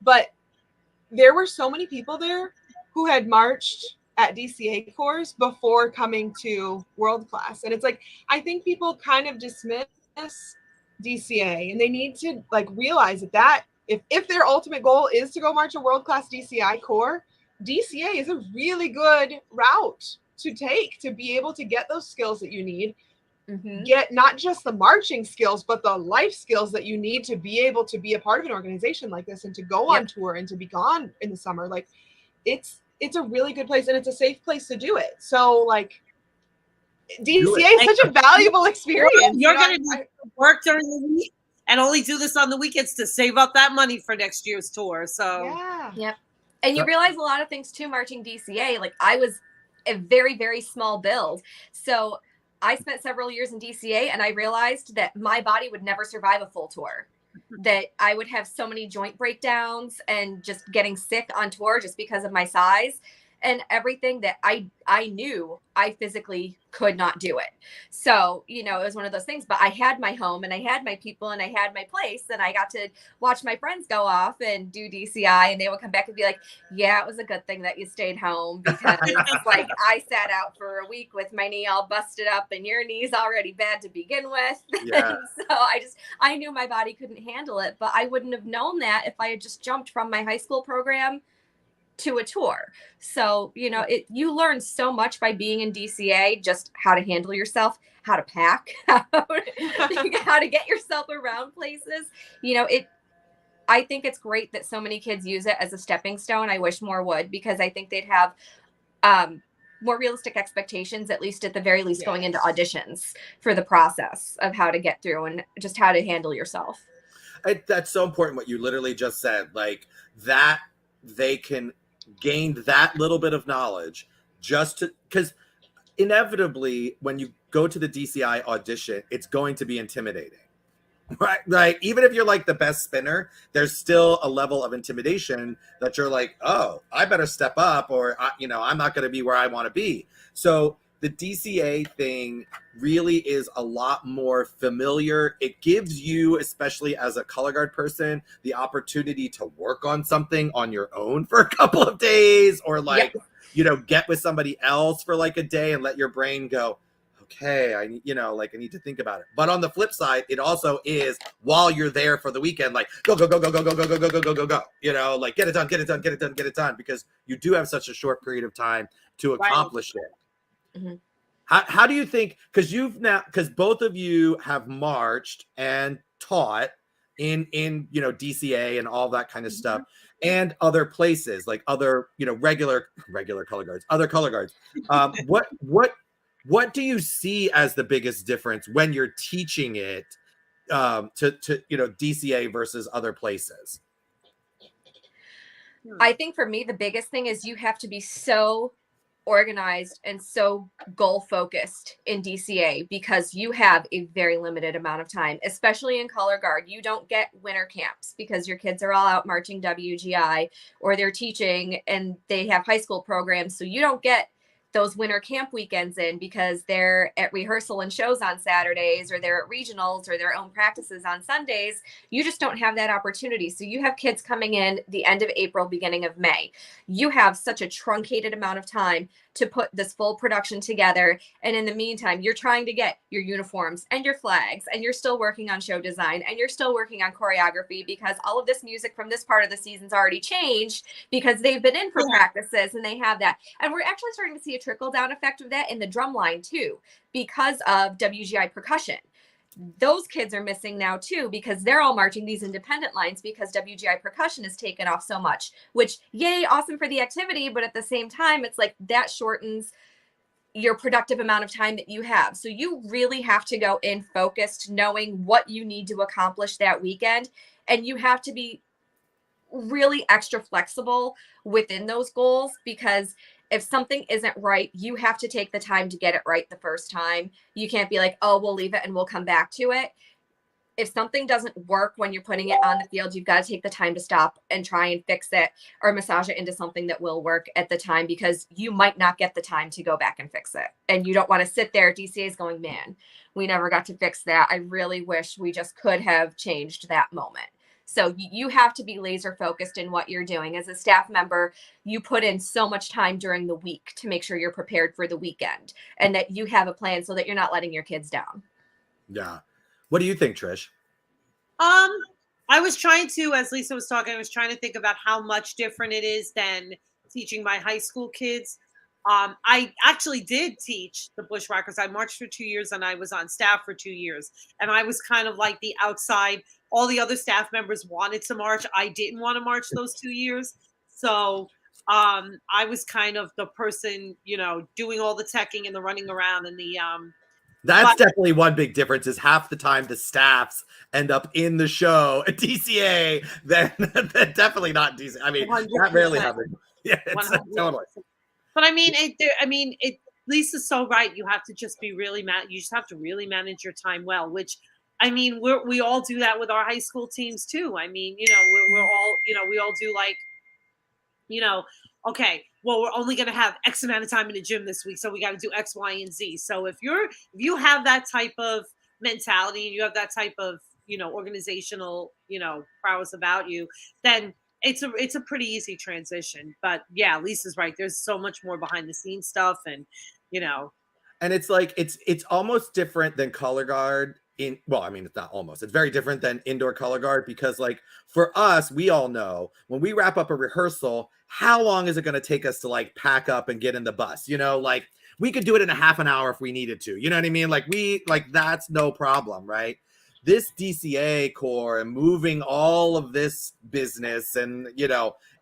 A: But there were so many people there who had marched at DCA corps before coming to world class. And it's like, I think people kind of dismiss DCA, and they need to like realize that if their ultimate goal is to go march a world-class DCI corps, DCA is a really good route to take to be able to get those skills that you need. Get not just the marching skills, but the life skills that you need to be able to be a part of an organization like this and to go on tour and to be gone in the summer. Like it's a really good place, and it's a safe place to do it. So like DCA is such a valuable experience.
C: You're going to work during the week and only do this on the weekends to save up that money for next year's tour. So
D: and you realize a lot of things too, marching DCA. Like, I was a very, very small build, so I spent several years in DCA, and I realized that my body would never survive a full tour, that I would have so many joint breakdowns and just getting sick on tour just because of my size and everything, that I knew I physically could not do it. So, it was one of those things, but I had my home and I had my people and I had my place, and I got to watch my friends go off and do DCI, and they would come back and be like, yeah, it was a good thing that you stayed home, because like I sat out for a week with my knee all busted up, and your knee's already bad to begin with. So I knew my body couldn't handle it, but I wouldn't have known that if I had just jumped from my high school program to a tour. So, you learn so much by being in DCA, just how to handle yourself, how to pack, how to get yourself around places. I think it's great that so many kids use it as a stepping stone. I wish more would, because I think they'd have more realistic expectations, at least at the very least, going into auditions for the process of how to get through and just how to handle yourself.
B: That's so important what you literally just said, like that they can gain that little bit of knowledge just to, because inevitably when you go to the DCI audition, it's going to be intimidating, right? Like, even if you're like the best spinner, there's still a level of intimidation that you're like, oh, I better step up, or I'm not going to be where I want to be. So the DCA thing really is a lot more familiar. It gives you, especially as a color guard person, the opportunity to work on something on your own for a couple of days, or like, get with somebody else for like a day and let your brain go, okay, I need to think about it. But on the flip side, it also is, while you're there for the weekend, like go, like get it done, because you do have such a short period of time to accomplish it. How do you think, because both of you have marched and taught in DCA and all that kind of stuff, and other places, like other, regular color guards, other color guards. What do you see as the biggest difference when you're teaching it to DCA versus other places?
D: I think for me, the biggest thing is you have to be so organized and so goal focused in DCA because you have a very limited amount of time, especially in color guard. You don't get winter camps because your kids are all out marching WGI or they're teaching and they have high school programs. So you don't get those winter camp weekends in because they're at rehearsal and shows on Saturdays or they're at regionals or their own practices on Sundays. You just don't have that opportunity. So you have kids coming in the end of April, beginning of May. You have such a truncated amount of time to put this full production together. And in the meantime, you're trying to get your uniforms and your flags, and you're still working on show design, and you're still working on choreography because all of this music from this part of the season's already changed because they've been in for practices and they have that. And we're actually starting to see a trickle down effect of that in the drum line too, because of WGI percussion. Those kids are missing now too because they're all marching these independent lines because WGI percussion has taken off so much, which yay, awesome for the activity, but at the same time it's like that shortens your productive amount of time that you have. So you really have to go in focused, knowing what you need to accomplish that weekend, and you have to be really extra flexible within those goals because if something isn't right, you have to take the time to get it right the first time. You can't be like, oh, we'll leave it and we'll come back to it. If something doesn't work when you're putting it on the field, you've got to take the time to stop and try and fix it or massage it into something that will work at the time because you might not get the time to go back and fix it. And you don't want to sit there. DCA is going, man, we never got to fix that. I really wish we just could have changed that moment. So you have to be laser focused in what you're doing. As a staff member, you put in so much time during the week to make sure you're prepared for the weekend and that you have a plan so that you're not letting your kids down.
B: Yeah. What do you think, Trish?
C: I was trying to, as Lisa was talking, I was trying to think about how much different it is than teaching my high school kids. I actually did teach the Bushwhackers. I marched for 2 years and I was on staff for 2 years. And I was kind of like the outside. All the other staff members wanted to march. I didn't want to march those 2 years. So I was kind of the person, doing all the teching and the running around and the
B: That's definitely one big difference is half the time the staffs end up in the show at DCA, then definitely not DCA. I mean, 100%. That rarely happens. Yeah, totally.
C: But I mean, Lisa's so right. You have to just be you just have to really manage your time well, which I mean, we all do that with our high school teams too. I mean, we're all, we all do like, okay, well, we're only going to have X amount of time in the gym this week. So we got to do X, Y, and Z. So if you have that type of mentality and you have that type of, organizational, prowess about you, then it's a pretty easy transition. But yeah, Lisa's right. There's so much more behind the scenes stuff and,
B: And it's like, it's almost different than color guard. It's not almost, it's very different than indoor color guard because like for us, we all know when we wrap up a rehearsal, how long is it going to take us to like pack up and get in the bus? Like we could do it in a half an hour if we needed to, you know what I mean? Like that's no problem. Right. This DCA core and moving all of this business and,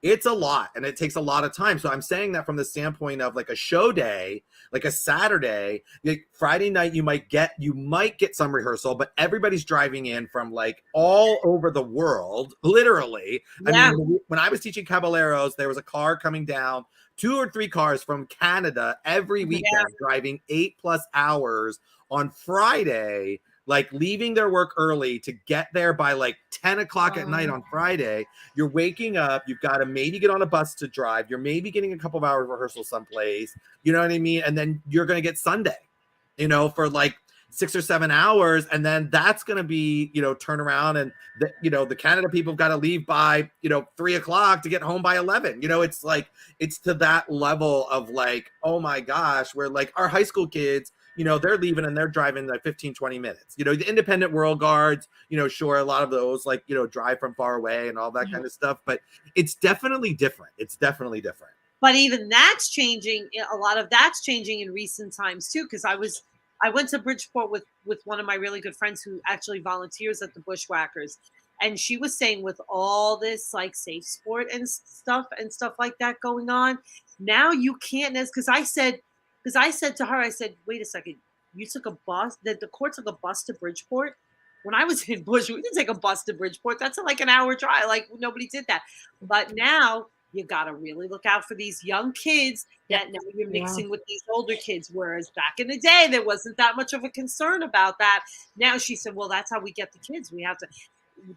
B: it's a lot and it takes a lot of time. So I'm saying that from the standpoint of like a show day, like a Saturday, like Friday night, you might get some rehearsal, but everybody's driving in from like all over the world, literally. Yeah. I mean, when I was teaching Caballeros, there was a car coming down, 2 or 3 cars from Canada every weekend, driving 8+ hours on Friday, like leaving their work early to get there by like 10 o'clock at night on Friday. You're waking up, you've got to maybe get on a bus to drive. You're maybe getting a couple of hours rehearsal someplace, you know what I mean? And then you're going to get Sunday, for like 6 or 7 hours. And then that's going to be, turn around and the Canada people have got to leave by, 3 o'clock to get home by 11. It's like, it's to that level of like, oh my gosh, where like our high school kids, they're leaving and they're driving like 15, 20 minutes. The independent world guards, sure, a lot of those like, drive from far away and all that kind of stuff. But it's definitely different.
C: But even that's changing. A lot of that's changing in recent times too. Because I went to Bridgeport with one of my really good friends who actually volunteers at the Bushwhackers. And she was saying with all this like safe sport and stuff like that going on, now you can't, because I said to her, I said, wait a second, you took a bus, the court took a bus to Bridgeport. When I was in Bush, we didn't take a bus to Bridgeport. That's like an hour drive. Like nobody did that. But now you got to really look out for these young kids that now you're mixing with these older kids. Whereas back in the day, there wasn't that much of a concern about that. Now she said, well, that's how we get the kids.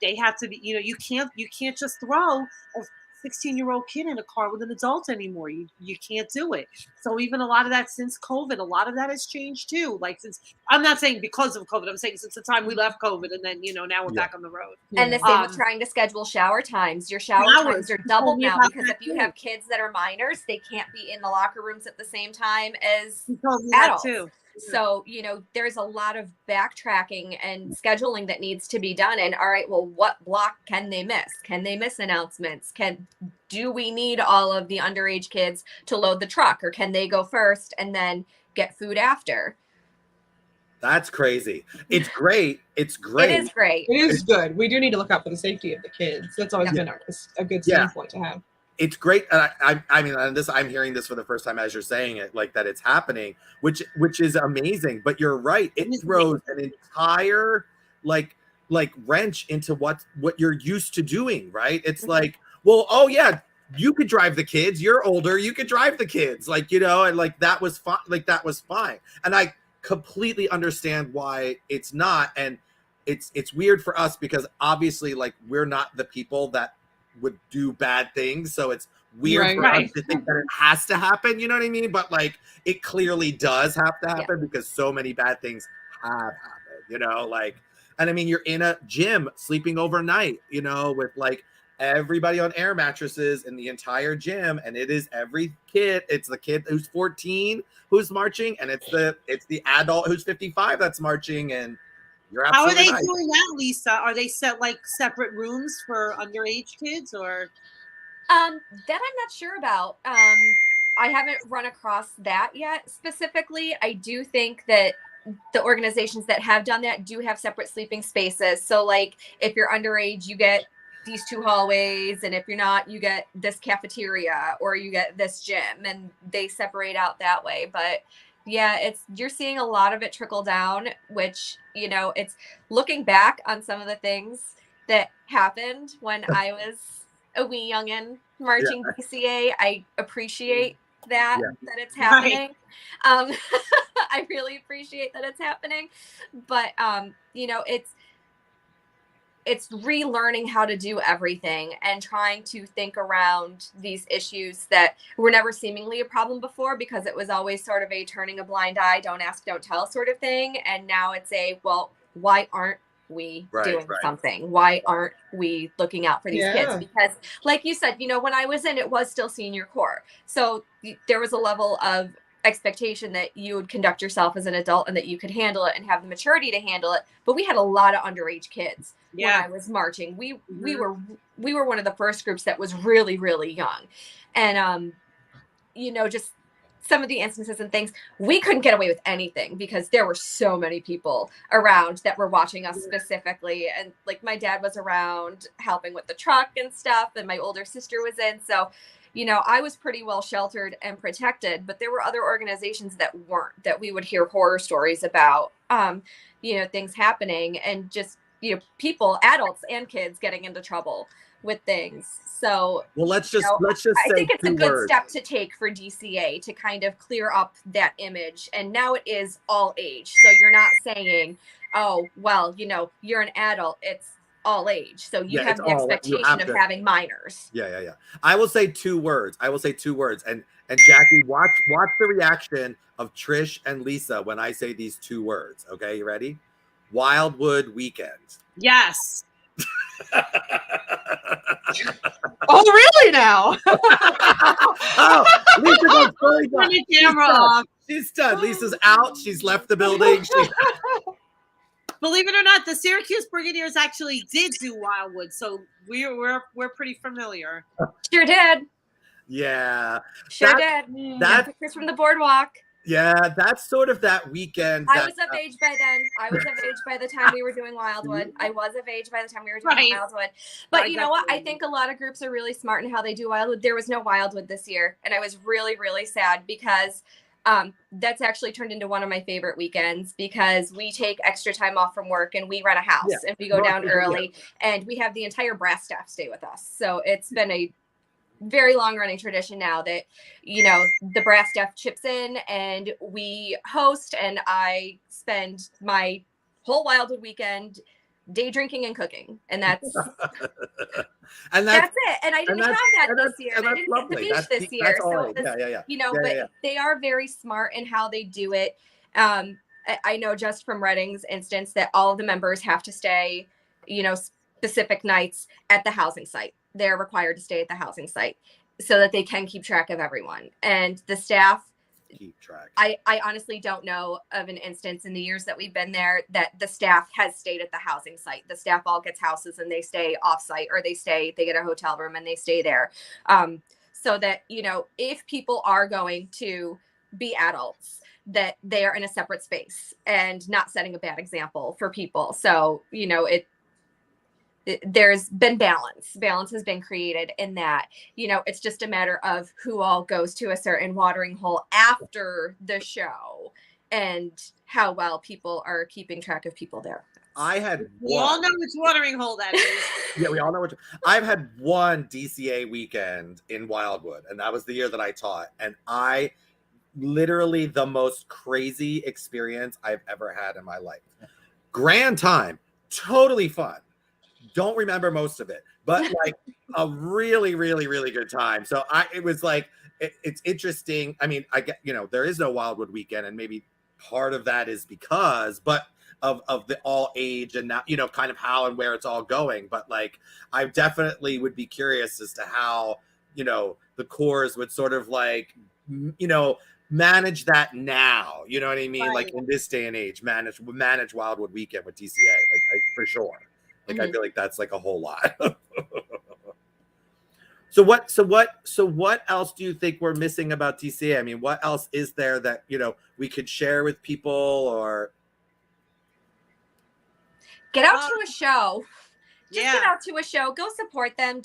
C: They have to be, you can't just throw a 16-year-old kid in a car with an adult anymore. You can't do it. So even a lot of that since COVID, a lot of that has changed too. Like since, I'm not saying because of COVID, I'm saying since the time we left COVID and then, now we're back on the road.
D: And the same with trying to schedule shower times. Your shower times are doubled now because if you have kids that are minors, they can't be in the locker rooms at the same time as adults. Too. So, there's a lot of backtracking and scheduling that needs to be done. And all right, well, what block can they miss? Can they miss announcements? Do we need all of the underage kids to load the truck, or can they go first and then get food after?
B: That's crazy. It's great. It's great.
D: It is great.
A: It is good. We do need to look out for the safety of the kids. That's always been a good standpoint to have.
B: It's great. I mean, I'm hearing this for the first time as you're saying it, like that it's happening, which is amazing. But you're right. It throws an entire like wrench into what you're used to doing. Right. It's like, well, oh yeah, you could drive the kids. You're older. You could drive the kids. Like, and like that was fine. Like that was fine. And I completely understand why it's not. And it's weird for us because obviously, like, we're not the people that would do bad things, so it's weird for us to think that it has to happen, you know what I mean? But like it clearly does have to happen because so many bad things have happened, like, and I mean, you're in a gym sleeping overnight, with like everybody on air mattresses in the entire gym, and it is every kid. It's the kid who's 14 who's marching, and it's the adult who's 55 that's marching. And
C: how are they doing that, Lisa? Are they set like separate rooms for underage kids, or?
D: That I'm not sure about. I haven't run across that yet specifically. I do think that the organizations that have done that do have separate sleeping spaces. So like if you're underage, you get these 2 hallways, and if you're not, you get this cafeteria or you get this gym, and they separate out that way. But yeah, you're seeing a lot of it trickle down, which, it's looking back on some of the things that happened when I was a wee youngin marching DCA. I appreciate that it's happening. I really appreciate that it's happening. But, it's relearning how to do everything and trying to think around these issues that were never seemingly a problem before, because it was always sort of a turning a blind eye, don't ask, don't tell sort of thing. And now it's well, why aren't we doing something? Why aren't we looking out for these kids? Because like you said, when I was in, it was still senior corps. So there was a level of expectation that you would conduct yourself as an adult and that you could handle it and have the maturity to handle it. But we had a lot of underage kids when I was marching. We were one of the first groups that was really, really young. And, just some of the instances and things, we couldn't get away with anything because there were so many people around that were watching us specifically. And like my dad was around helping with the truck and stuff, and my older sister was in. So I was pretty well sheltered and protected, but there were other organizations that weren't, that we would hear horror stories about, things happening, and just, people, adults and kids getting into trouble with things. So,
B: well, let's just say
D: I think it's a good step to take for DCA to kind of clear up that image. And now it is all age. So you're not saying, oh, well, you're an adult. It's all age. So you have the expectation of having minors.
B: Yeah. I will say 2 words. And Jackie, watch the reaction of Trish and Lisa when I say these 2 words. Okay, you ready? Wildwood weekend.
C: Yes.
A: Oh, really now?
B: Oh, Lisa goes fully
C: turn the camera off.
B: She's done. Lisa's out. She's left the building.
C: Believe it or not, the Syracuse Brigadiers actually did do Wildwood, so we're pretty familiar.
D: Sure did.
B: Yeah.
D: Sure did.
B: That's
D: pictures from the boardwalk.
B: Yeah, that's sort of that weekend.
D: I was of age by then. I was of age by the time we were doing Wildwood. I was of age by the time we were doing Wildwood. But you know what? I think a lot of groups are really smart in how they do Wildwood. There was no Wildwood this year, and I was really, really sad because that's actually turned into one of my favorite weekends because we take extra time off from work and we rent a house and we go down early and we have the entire brass staff stay with us. So it's been a very long running tradition now that, you know, the brass staff chips in and we host, and I spend my whole Wildwood weekend day drinking and cooking, and that's that's it. And I didn't have that this year. And I didn't get the beach this year. So you know, but they are very smart in how they do it. I know just from Reading's instance that all of the members have to stay, you know, specific nights at the housing site. They're required to stay at the housing site so that they can keep track of everyone. And the staff
B: keep track.
D: I honestly don't know of an instance in the years that we've been there that the staff has stayed at the housing site. The staff all gets houses and they stay off site, or they get a hotel room and they stay there. So that, you know, if people are going to be adults, that they are in a separate space and not setting a bad example for people. So, you know, there's been balance has been created in that, you know, it's just a matter of who all goes to a certain watering hole after the show and how well people are keeping track of people there.
C: We all know which watering hole that is.
B: Yeah, we all know I've had one DCA weekend in Wildwood, and that was the year that I taught, and I literally the most crazy experience I've ever had in my life. Grand time, totally fun. Don't remember most of it, but like a really, really, really good time. So it was like, it's interesting. I mean, I get, you know, there is no Wildwood weekend, and maybe part of that is because, but of the all age and now, you know, kind of how and where it's all going. But like, I definitely would be curious as to how, you know, the Corps would sort of like, you know, manage that now, you know what I mean? Right. Like in this day and age, manage Wildwood weekend with DCA, like for sure. Like, I feel like that's like a whole lot. So what else do you think we're missing about DCA? I mean, what else is there that, you know, we could share with people, or
D: get out to a show? Just get out to a show. Go support them.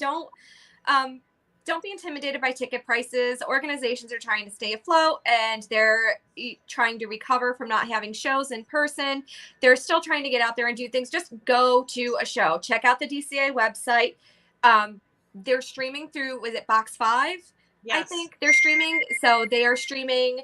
D: Don't be intimidated by ticket prices. Organizations are trying to stay afloat, and they're trying to recover from not having shows in person. They're still trying to get out there and do things. Just go to a show. Check out the DCA website. They're streaming through, was it Box 5? Yes. I think they're streaming. So they are streaming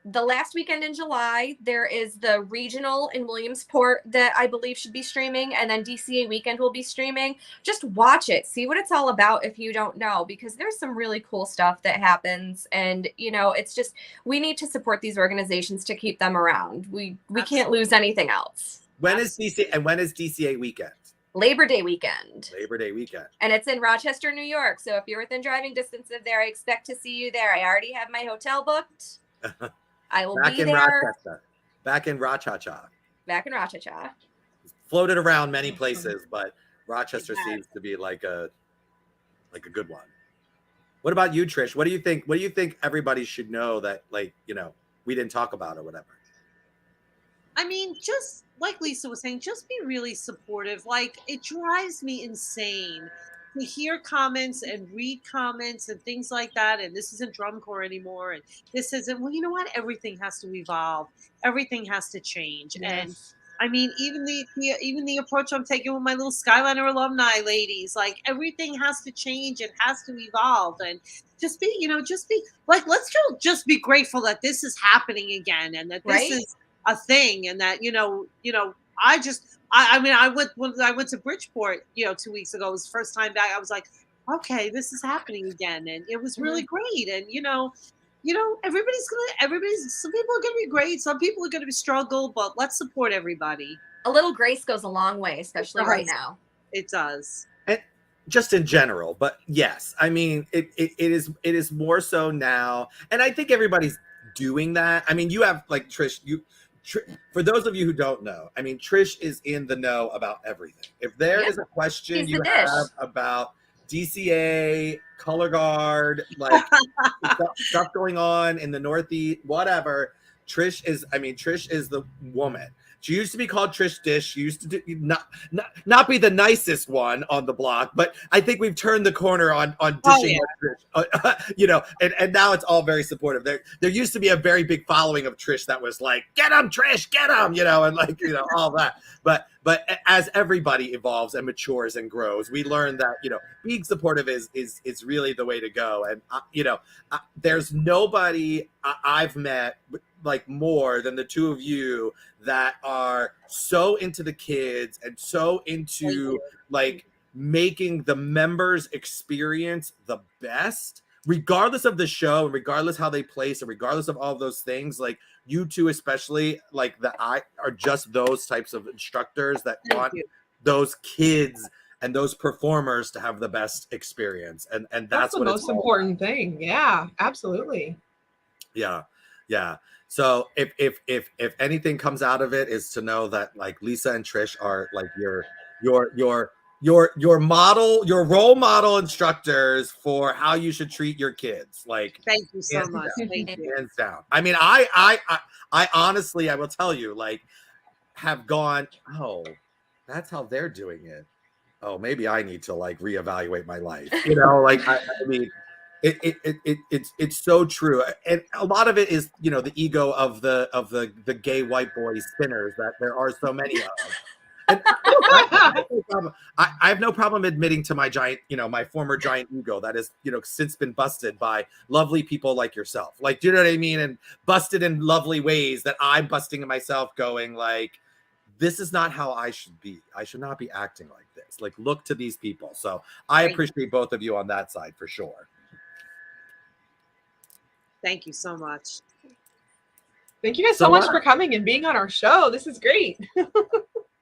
D: the last weekend in July. There is the regional in Williamsport that I believe should be streaming, and then DCA weekend will be streaming. Just watch it, see what it's all about if you don't know, because there's some really cool stuff that happens. And, you know, it's just, we need to support these organizations to keep them around. We can't lose anything else.
B: When is DCA weekend?
D: Labor Day weekend.
B: And
D: it's in Rochester, New York. So if you're within driving distance of there, I expect to see you there. I already have my hotel booked. I will be there.
B: Rochester. Back in Rochester. Floated around many places, but Rochester seems to be like a good one. What about you, Trish? What do you think? What do you think everybody should know that, like, you know, we didn't talk about or whatever?
C: I mean, just like Lisa was saying, just be really supportive. Like, it drives me insane to hear comments and read comments and things like that. And this isn't drum corps anymore. And this isn't, well, you know what? Everything has to evolve. Everything has to change. Yes. And I mean, even the approach I'm taking with my little Skyliner alumni ladies, like, everything has to change. It has to evolve. And just be like, let's just be grateful that this is happening again, and that this is a thing, and that, I went to Bridgeport, 2 weeks ago. It was the first time back. I was like, okay, this is happening again. And it was really great. And, some people are going to be great. Some people are going to be struggle, but let's support everybody.
D: A little grace goes a long way, especially right now.
C: It does.
B: And just in general, but yes, I mean, it is more so now. And I think everybody's doing that. I mean, you have, like, Trish, for those of you who don't know, I mean, Trish is in the know about everything. If there is a question you have about DCA, color guard, like stuff going on in the Northeast, whatever. Trish is the woman. She used to be called Trish Dish. She used to not be the nicest one on the block, but I think we've turned the corner on dishing Trish. And now it's all very supportive. There used to be a very big following of Trish that was like, get him, Trish, get him, and like, all that. But as everybody evolves and matures and grows, we learn that, being supportive is really the way to go. And, there's nobody I've met like more than the two of you that are so into the kids and so into like making the members experience the best, regardless of the show, and regardless how they place, and regardless of all of those things. Like you two, especially, like are just those types of instructors that want those kids and those performers to have the best experience. And that's
A: the
B: what
A: most important thing. Yeah, absolutely.
B: Yeah. So if anything comes out of it, is to know that like Lisa and Trish are like your model, your role model instructors for how you should treat your kids. Like,
C: thank you so much. Thank you.
B: Hands down. I mean, I honestly, I will tell you, like, have gone, oh, that's how they're doing it. Oh, maybe I need to like reevaluate my life. Like I mean, it's so true, and a lot of it is the ego of the gay white boy spinners that there are so many of. And I have no problem admitting to my giant, my former giant ego that has since been busted by lovely people like yourself. Like, do you know what I mean? And busted in lovely ways that I'm busting in myself, going like, this is not how I should be. I should not be acting like this. Like, look to these people. So I appreciate both of you on that side for sure.
C: Thank you so much.
A: Thank you guys so much for coming and being on our show. This is great.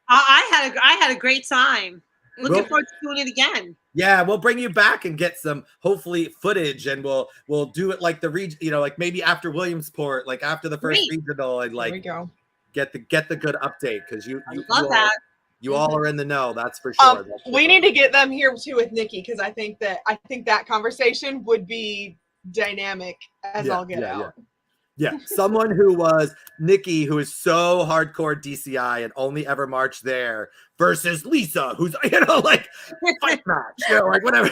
C: I had a great time. Looking forward to doing it again.
B: Yeah, we'll bring you back and get some hopefully footage, and we'll do it like the region, like maybe after Williamsport, like after the first regional, and like get the good update, because you
C: love that.
B: You all are in the know, that's for sure.
A: We need to get them here too with Nikki, because I think that conversation would be dynamic as all get out.
B: Yeah, someone who was Nikki, who is so hardcore DCI and only ever marched there, versus Lisa, who's like fight match, like whatever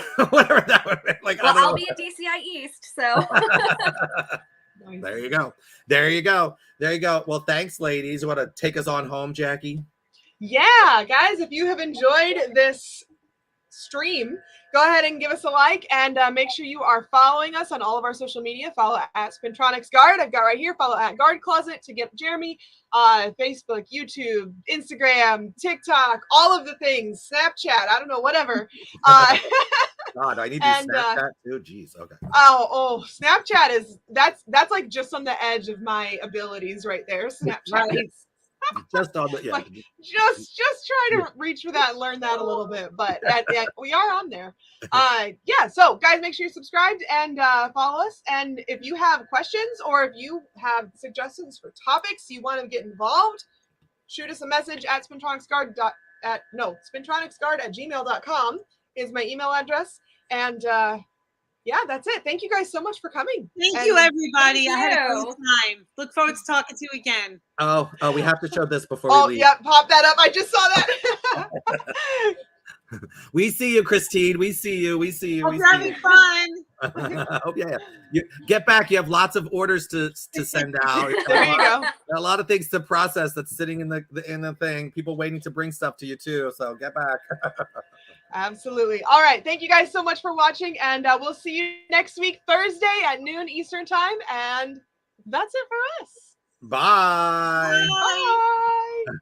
B: that would be. Like,
D: well, I'll be at DCI East, so.
B: There you go. Well, thanks, ladies. You want to take us on home, Jackie?
A: Yeah, guys, if you have enjoyed this stream, go ahead and give us a like, and make sure you are following us on all of our social media. Follow at Spintronics Guard. I've got right here. Follow at Guard Closet to get Jeremy. Facebook, YouTube, Instagram, TikTok, all of the things. Snapchat. I don't know, whatever.
B: God, I need to Snapchat too. Jeez. Okay.
A: Oh, Snapchat is that's like just on the edge of my abilities right there. Snapchat.
B: Just on the
A: just trying to reach for that and learn that a little bit, but we are on there. So guys, make sure you're subscribed and follow us, and if you have questions or if you have suggestions for topics you want to get involved, shoot us a message at spintronicsguard@gmail.com is my email address. And that's it. Thank you guys so much for coming.
C: Thank you, everybody. I had a great time. Look forward to talking to you again.
B: Oh, we have to show this before we leave.
A: Yeah, pop that up. I just saw that.
B: We see you, Christine. We see you.
C: Hope you're having fun.
B: You get back. You have lots of orders to send out.
A: There you go.
B: A lot of things to process that's sitting in the thing. People waiting to bring stuff to you too. So get back.
A: Absolutely. All right. Thank you guys so much for watching, and we'll see you next week, Thursday at noon Eastern time. And that's it for us.
B: Bye.
A: Bye.